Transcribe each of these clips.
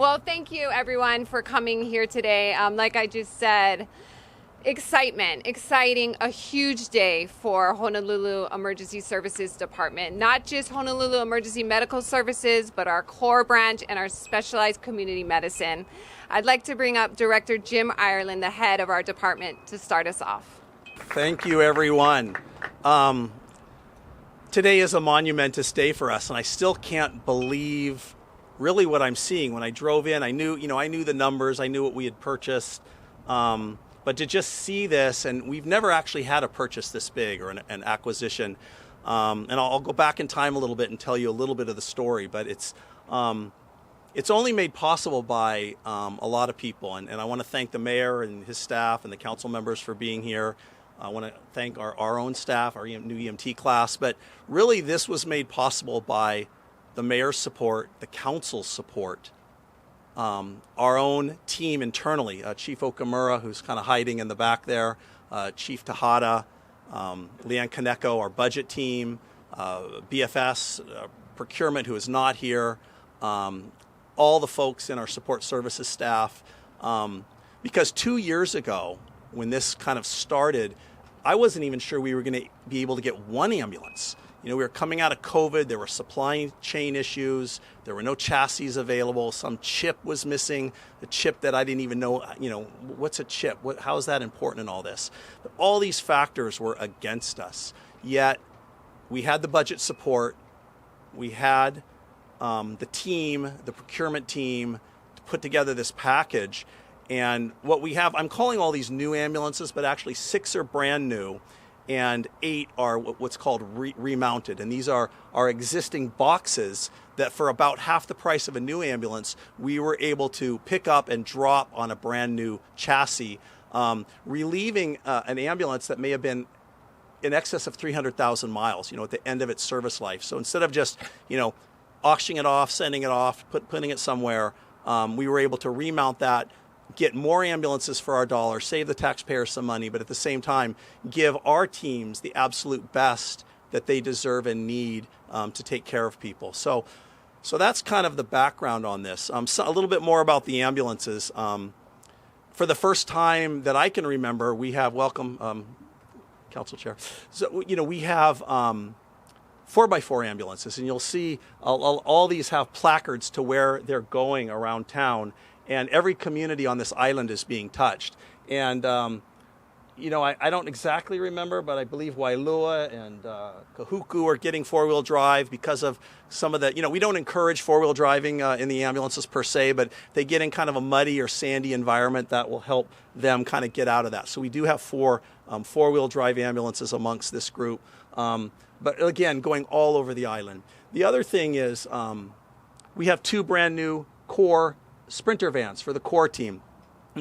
Well, thank you everyone for coming here today. Like I just said, exciting, a huge day for Honolulu Emergency Services Department. Not just Honolulu Emergency Medical Services, but our C.O.R.E branch and our specialized community medicine. I'd like to bring up Director Jim Ireland, the head of our department, to start us off. Thank you, everyone. Today is a monumentous day for us, and I still can't believe really what I'm seeing. When I drove in, I knew the numbers, I knew what we had purchased, but to just see this, and we've never actually had a purchase this big or an acquisition. And I'll go back in time a little bit and tell you a little bit of the story, but it's only made possible by a lot of people, and I want to thank the mayor and his staff and the council members for being here. I want to thank our own staff, our new EMT class, but really this was made possible by the mayor's support, the council's support, our own team internally, Chief Okamura, who's kind of hiding in the back there, Chief Tejada, Leanne Kaneko, our budget team, BFS, procurement, who is not here, all the folks in our support services staff, because 2 years ago, when this kind of started, I wasn't even sure we were going to be able to get one ambulance. You know, we were coming out of COVID, there were supply chain issues, there were no chassis available, some chip was missing, a chip that I didn't even know, what's a chip? How is that important in all this? But all these factors were against us, yet we had the budget support, we had the team, the procurement team, to put together this package. And what we have, I'm calling all these new ambulances, but actually 6 are brand new and 8 are what's called remounted. And these are our existing boxes that for about half the price of a new ambulance, we were able to pick up and drop on a brand new chassis, relieving an ambulance that may have been in excess of 300,000 miles, at the end of its service life. So instead of just, auctioning it off, sending it off, putting it somewhere, we were able to remount that, get more ambulances for our dollar, save the taxpayers some money, but at the same time, give our teams the absolute best that they deserve and need to take care of people. So that's kind of the background on this. So a little bit more about the ambulances. For the first time that I can remember, we have, welcome, Council Chair. So, we have 4x4 ambulances, and you'll see all these have placards to where they're going around town. And every community on this island is being touched. And, I don't exactly remember, but I believe Wailua and Kahuku are getting 4-wheel drive because of some of the, we don't encourage 4-wheel driving in the ambulances per se, but they get in kind of a muddy or sandy environment that will help them kind of get out of that. So we do have 4 4-wheel drive ambulances amongst this group. But again, going all over the island. The other thing is we have 2 brand new C.O.R.E Sprinter vans for the C.O.R.E team.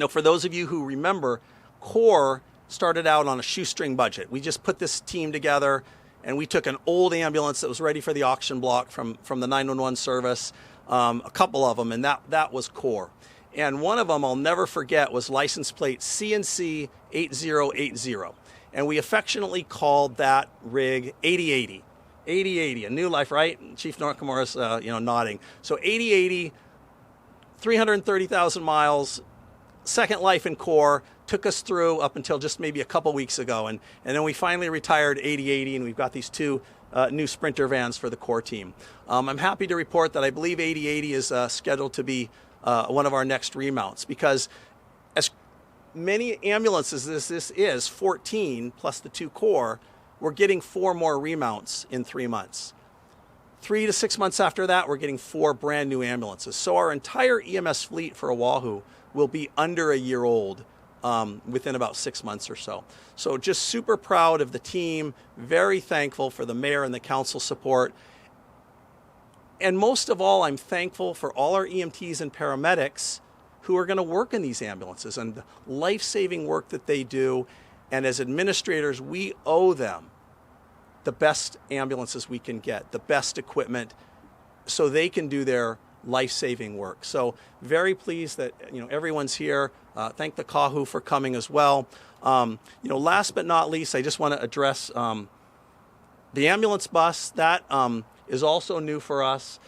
For those of you who remember, C.O.R.E started out on a shoestring budget. We just put this team together and we took an old ambulance that was ready for the auction block from the 911 service, a couple of them, and that was C.O.R.E. And one of them I'll never forget was license plate CNC 8080. And we affectionately called that rig 8080. 8080, a new life, right? Chief Nakamura's nodding. So 8080, 330,000 miles, second life in C.O.R.E, took us through up until just maybe a couple weeks ago. And then we finally retired 8080, and we've got these 2 new Sprinter vans for the C.O.R.E team. I'm happy to report that I believe 8080 is scheduled to be one of our next remounts, because as many ambulances as this is, 14 plus the 2 C.O.R.E, we're getting 4 more remounts in 3 months. 3 to 6 months after that, we're getting 4 brand new ambulances. So our entire EMS fleet for Oahu will be under a year old within about 6 months or so. So just super proud of the team, very thankful for the mayor and the council support. And most of all, I'm thankful for all our EMTs and paramedics who are going to work in these ambulances and the life-saving work that they do. And as administrators, we owe them the best ambulances we can get, the best equipment, so they can do their life-saving work. So very pleased that everyone's here. Thank the Kahu for coming as well. Last but not least, I just want to address the ambulance bus. That is also new for us.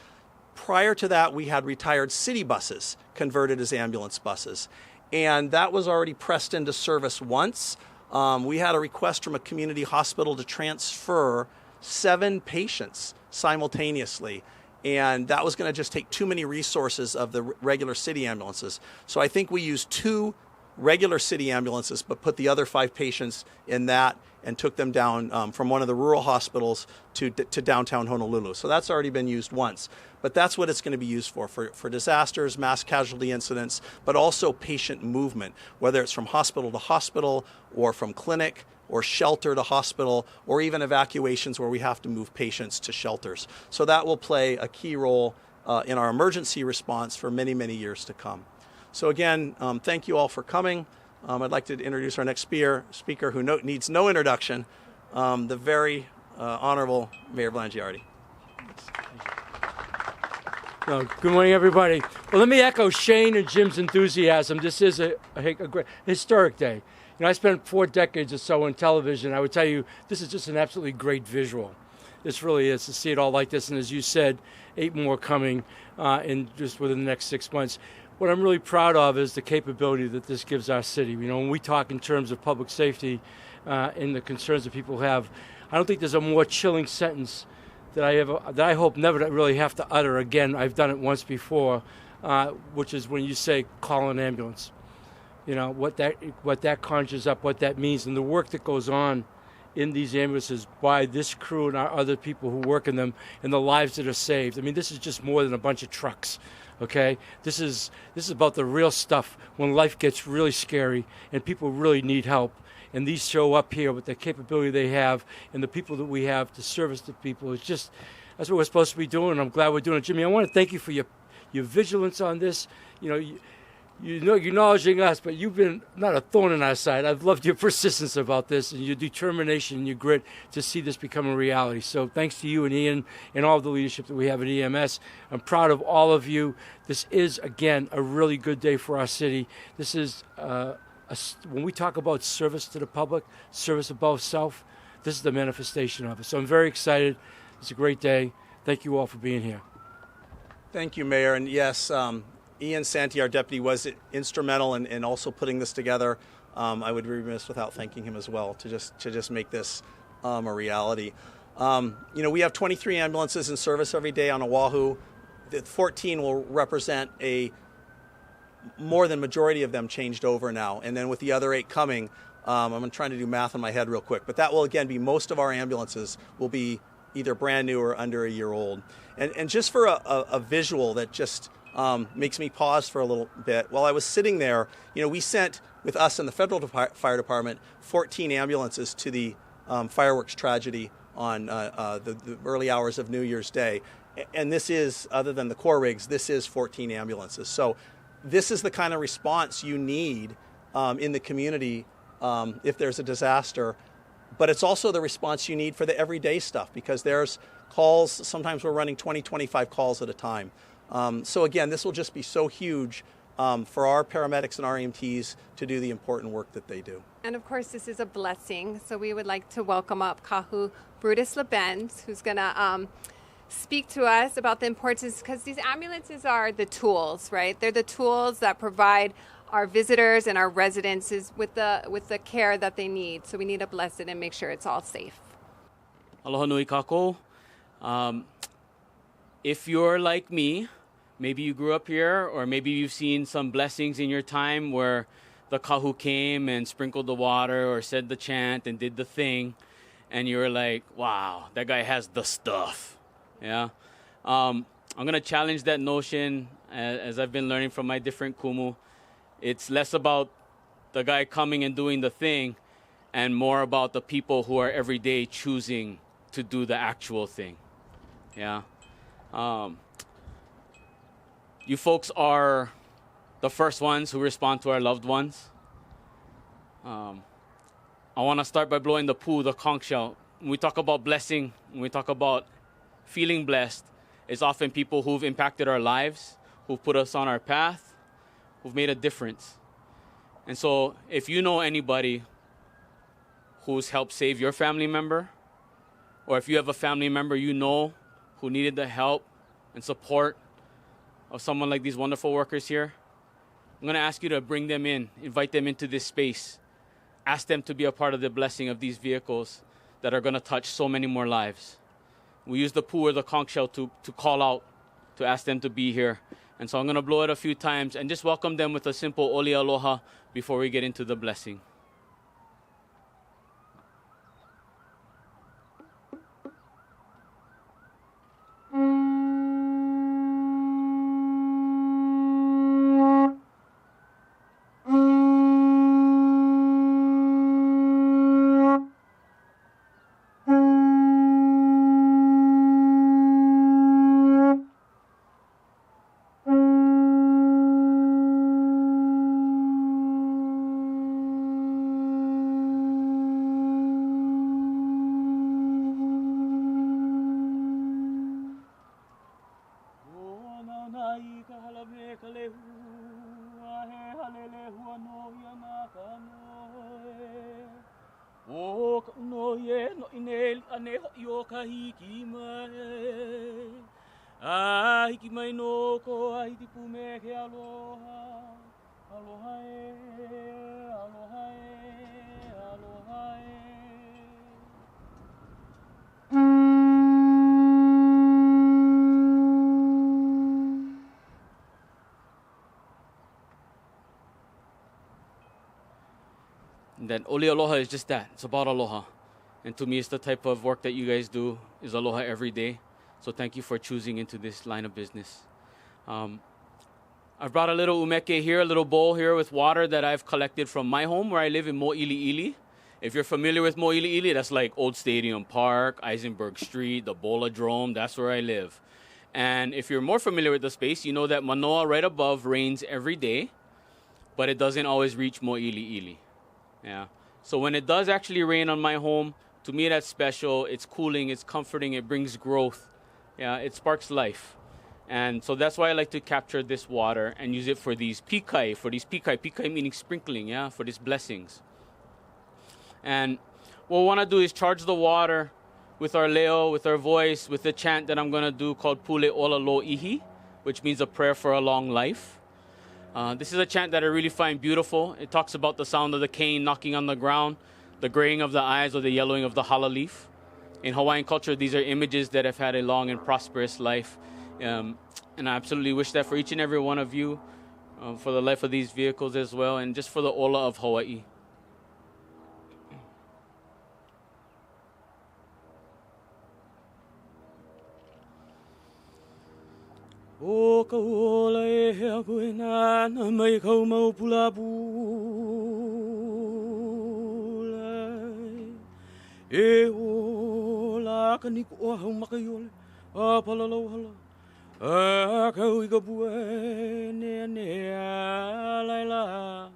Prior to that, we had retired city buses converted as ambulance buses. And that was already pressed into service once. We had a request from a community hospital to transfer 7 patients simultaneously. And that was going to just take too many resources of the regular city ambulances. So I think we used 2 regular city ambulances, but put the other 5 patients in that and took them down from one of the rural hospitals to downtown Honolulu. So that's already been used once. But that's what it's going to be used for disasters, mass casualty incidents, but also patient movement, whether it's from hospital to hospital or from clinic or shelter to hospital, or even evacuations where we have to move patients to shelters. So that will play a key role in our emergency response for many, many years to come. So again, thank you all for coming. I'd like to introduce our next speaker who needs no introduction, the very Honorable Mayor Blangiardi. Good morning, everybody. Well, let me echo Shane and Jim's enthusiasm. This is a great historic day. You know, I spent 4 decades or so in television. I would tell you, this is just an absolutely great visual. This really is, to see it all like this. And as you said, 8 more coming in just within the next 6 months. What I'm really proud of is the capability that this gives our city. You know, when we talk in terms of public safety and the concerns that people have, I don't think there's a more chilling sentence that I hope never to really have to utter again. I've done it once before, which is when you say, call an ambulance. You know, what that conjures up, what that means, and the work that goes on in these ambulances by this crew and our other people who work in them, and the lives that are saved. I mean, this is just more than a bunch of trucks, okay? This is about the real stuff when life gets really scary and people really need help. And these show up here with the capability they have and the people that we have to service the people. It's just, that's what we're supposed to be doing, and I'm glad we're doing it. Jimmy, I want to thank you for your vigilance on this. You know, you're acknowledging us, but you've been not a thorn in our side. I've loved your persistence about this and your determination and your grit to see this become a reality. So thanks to you and Ian and all of the leadership that we have at EMS. I'm proud of all of you. This is, again, a really good day for our city. This is, when we talk about service to the public, service above self, this is the manifestation of it. So I'm very excited. It's a great day. Thank you all for being here. Thank you, Mayor. And yes, Ian Santee, our deputy, was instrumental in also putting this together. I would be remiss without thanking him as well to just make this a reality. You know, we have 23 ambulances in service every day on Oahu. The 14 will represent more than majority of them changed over now. And then with the other 8 coming, I'm trying to do math in my head real quick, but that will again be most of our ambulances will be either brand new or under a year old. And just for a visual that just makes me pause for a little bit. While I was sitting there, you know, we sent, with us and the Federal Fire Department, 14 ambulances to the fireworks tragedy on the early hours of New Year's Day. And this is, other than the core rigs, this is 14 ambulances. So this is the kind of response you need in the community if there's a disaster. But it's also the response you need for the everyday stuff, because there's calls, sometimes we're running 20, 25 calls at a time. So again, this will just be so huge for our paramedics and our EMTs to do the important work that they do. And of course, this is a blessing. So we would like to welcome up Kahu Brutus Lebens, who's going to speak to us about the importance, because these ambulances are the tools, right? They're the tools that provide our visitors and our residents with the care that they need. So we need to bless it and make sure it's all safe. Aloha nui kako. If you're like me, maybe you grew up here, or maybe you've seen some blessings in your time where the kahu came and sprinkled the water or said the chant and did the thing, and you're like, wow, that guy has the stuff. Yeah. I'm going to challenge that notion as I've been learning from my different kumu. It's less about the guy coming and doing the thing and more about the people who are every day choosing to do the actual thing. Yeah. You folks are the first ones who respond to our loved ones. I want to start by blowing the conch shell. When we talk about blessing, when we talk about feeling blessed, it's often people who've impacted our lives, who've put us on our path, who've made a difference. And so if you know anybody who's helped save your family member, or if you have a family member you know who needed the help and support of someone like these wonderful workers here, I'm going to ask you to bring them in, invite them into this space, ask them to be a part of the blessing of these vehicles that are going to touch so many more lives. We use the pu or the conch shell to call out, to ask them to be here. And so I'm going to blow it a few times and just welcome them with a simple oli aloha before we get into the blessing. And then oli aloha is just that. It's about aloha. And to me, it's the type of work that you guys do is aloha every day. So thank you for choosing into this line of business. I've brought a little umeke here, a little bowl here with water that I've collected from my home where I live in Mo'ili'ili. If you're familiar with Mo'ili'ili, that's like Old Stadium Park, Eisenberg Street, the Bola-drome, that's where I live. And if you're more familiar with the space, you know that Manoa right above rains every day, but it doesn't always reach Mo'ili'ili. Yeah. So when it does actually rain on my home, to me that's special. It's cooling, it's comforting, it brings growth. Yeah, it sparks life. And so that's why I like to capture this water and use it for these pikai, pikai meaning sprinkling, yeah, for these blessings. And what we want to do is charge the water with our leo, with our voice, with the chant that I'm going to do called Pule Ola Lo Ihi, which means a prayer for a long life. This is a chant that I really find beautiful. It talks about the sound of the cane knocking on the ground, the graying of the eyes, or the yellowing of the hala leaf. In Hawaiian culture, these are images that have had a long and prosperous life. And I absolutely wish that for each and every one of you, for the life of these vehicles as well, and just for the ola of Hawaii. O ka ola e hea koe nāna mai kau mau pula pula. E ola ka niku o hau maka iole, a palalau hala. A kau I ka pua nea nea laila.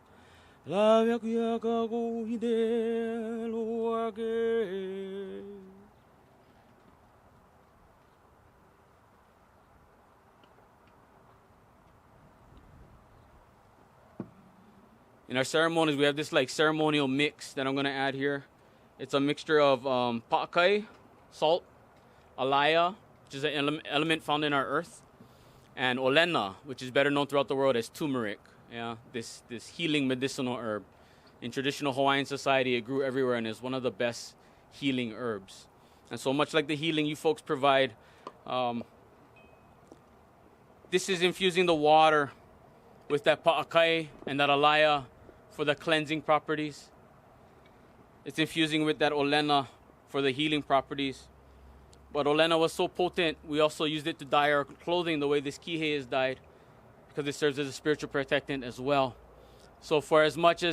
La vea kuia ka kou hide loa ke. In our ceremonies, we have this like ceremonial mix that I'm going to add here. It's a mixture of pa'akai, salt, alaya, which is an element found in our earth, and olena, which is better known throughout the world as turmeric. Yeah, this healing medicinal herb. In traditional Hawaiian society, it grew everywhere and is one of the best healing herbs. And so much like the healing you folks provide, this is infusing the water with that pa'akai and that alaya for the cleansing properties. It's infusing with that olena for the healing properties. But olena was so potent, we also used it to dye our clothing the way this kihei is dyed, because it serves as a spiritual protectant as well. So for as much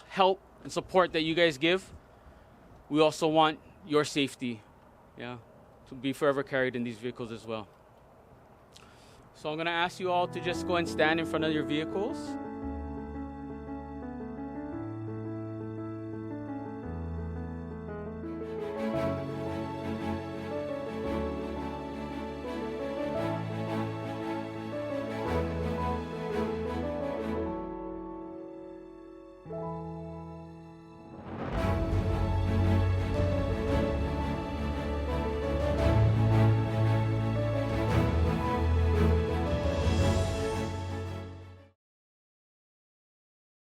help and support that you guys give, we also want your safety, yeah, to be forever carried in these vehicles as well. So I'm going to ask you all to just go and stand in front of your vehicles.